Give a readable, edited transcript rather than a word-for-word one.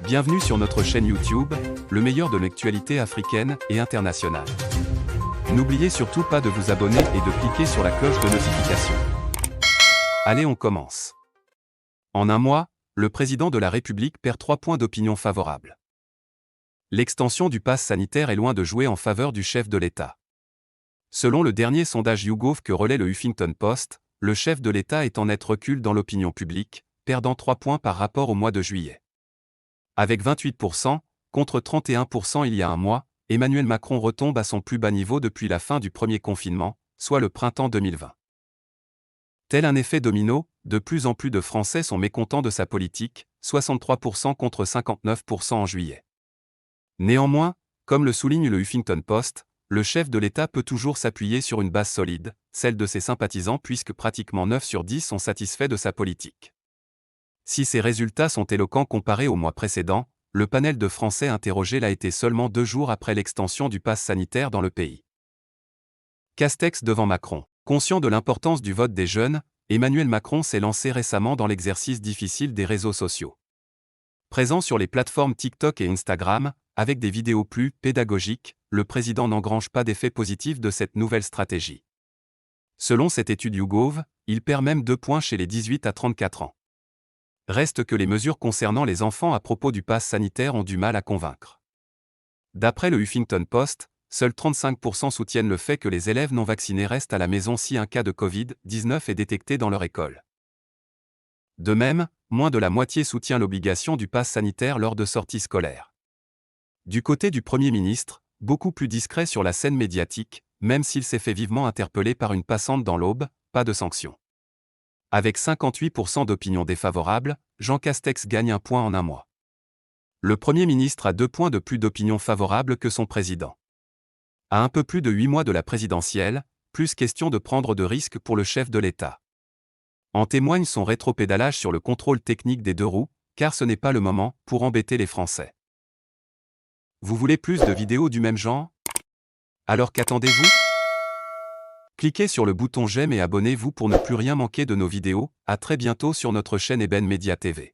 Bienvenue sur notre chaîne YouTube, le meilleur de l'actualité africaine et internationale. N'oubliez surtout pas de vous abonner et de cliquer sur la cloche de notification. Allez, on commence. En un mois, le président de la République perd 3 points d'opinion favorable. L'extension du pass sanitaire est loin de jouer en faveur du chef de l'État. Selon le dernier sondage YouGov que relaie le Huffington Post, le chef de l'État est en net recul dans l'opinion publique, perdant 3 points par rapport au mois de juillet. Avec 28%, contre 31% il y a un mois, Emmanuel Macron retombe à son plus bas niveau depuis la fin du premier confinement, soit le printemps 2020. Tel un effet domino, de plus en plus de Français sont mécontents de sa politique, 63% contre 59% en juillet. Néanmoins, comme le souligne le Huffington Post, le chef de l'État peut toujours s'appuyer sur une base solide, celle de ses sympathisants puisque pratiquement 9 sur 10 sont satisfaits de sa politique. Si ces résultats sont éloquents comparés au mois précédent, le panel de Français interrogés l'a été seulement 2 jours après l'extension du pass sanitaire dans le pays. Castex devant Macron. Conscient de l'importance du vote des jeunes, Emmanuel Macron s'est lancé récemment dans l'exercice difficile des réseaux sociaux. Présent sur les plateformes TikTok et Instagram, avec des vidéos plus pédagogiques, le président n'engrange pas d'effet positif de cette nouvelle stratégie. Selon cette étude YouGov, il perd même 2 points chez les 18 à 34 ans. Reste que les mesures concernant les enfants à propos du pass sanitaire ont du mal à convaincre. D'après le Huffington Post, seuls 35% soutiennent le fait que les élèves non vaccinés restent à la maison si un cas de Covid-19 est détecté dans leur école. De même, moins de la moitié soutient l'obligation du pass sanitaire lors de sorties scolaires. Du côté du Premier ministre, beaucoup plus discret sur la scène médiatique, même s'il s'est fait vivement interpeller par une passante dans l'Aube, pas de sanction. Avec 58% d'opinion défavorable, Jean Castex gagne 1 point en un mois. Le Premier ministre a 2 points de plus d'opinion favorable que son président. À un peu plus de 8 mois de la présidentielle, plus question de prendre de risques pour le chef de l'État. En témoigne son rétropédalage sur le contrôle technique des 2 roues, car ce n'est pas le moment pour embêter les Français. Vous voulez plus de vidéos du même genre? Alors qu'attendez-vous? Cliquez sur le bouton j'aime et abonnez-vous pour ne plus rien manquer de nos vidéos. À très bientôt sur notre chaîne Eben Media TV.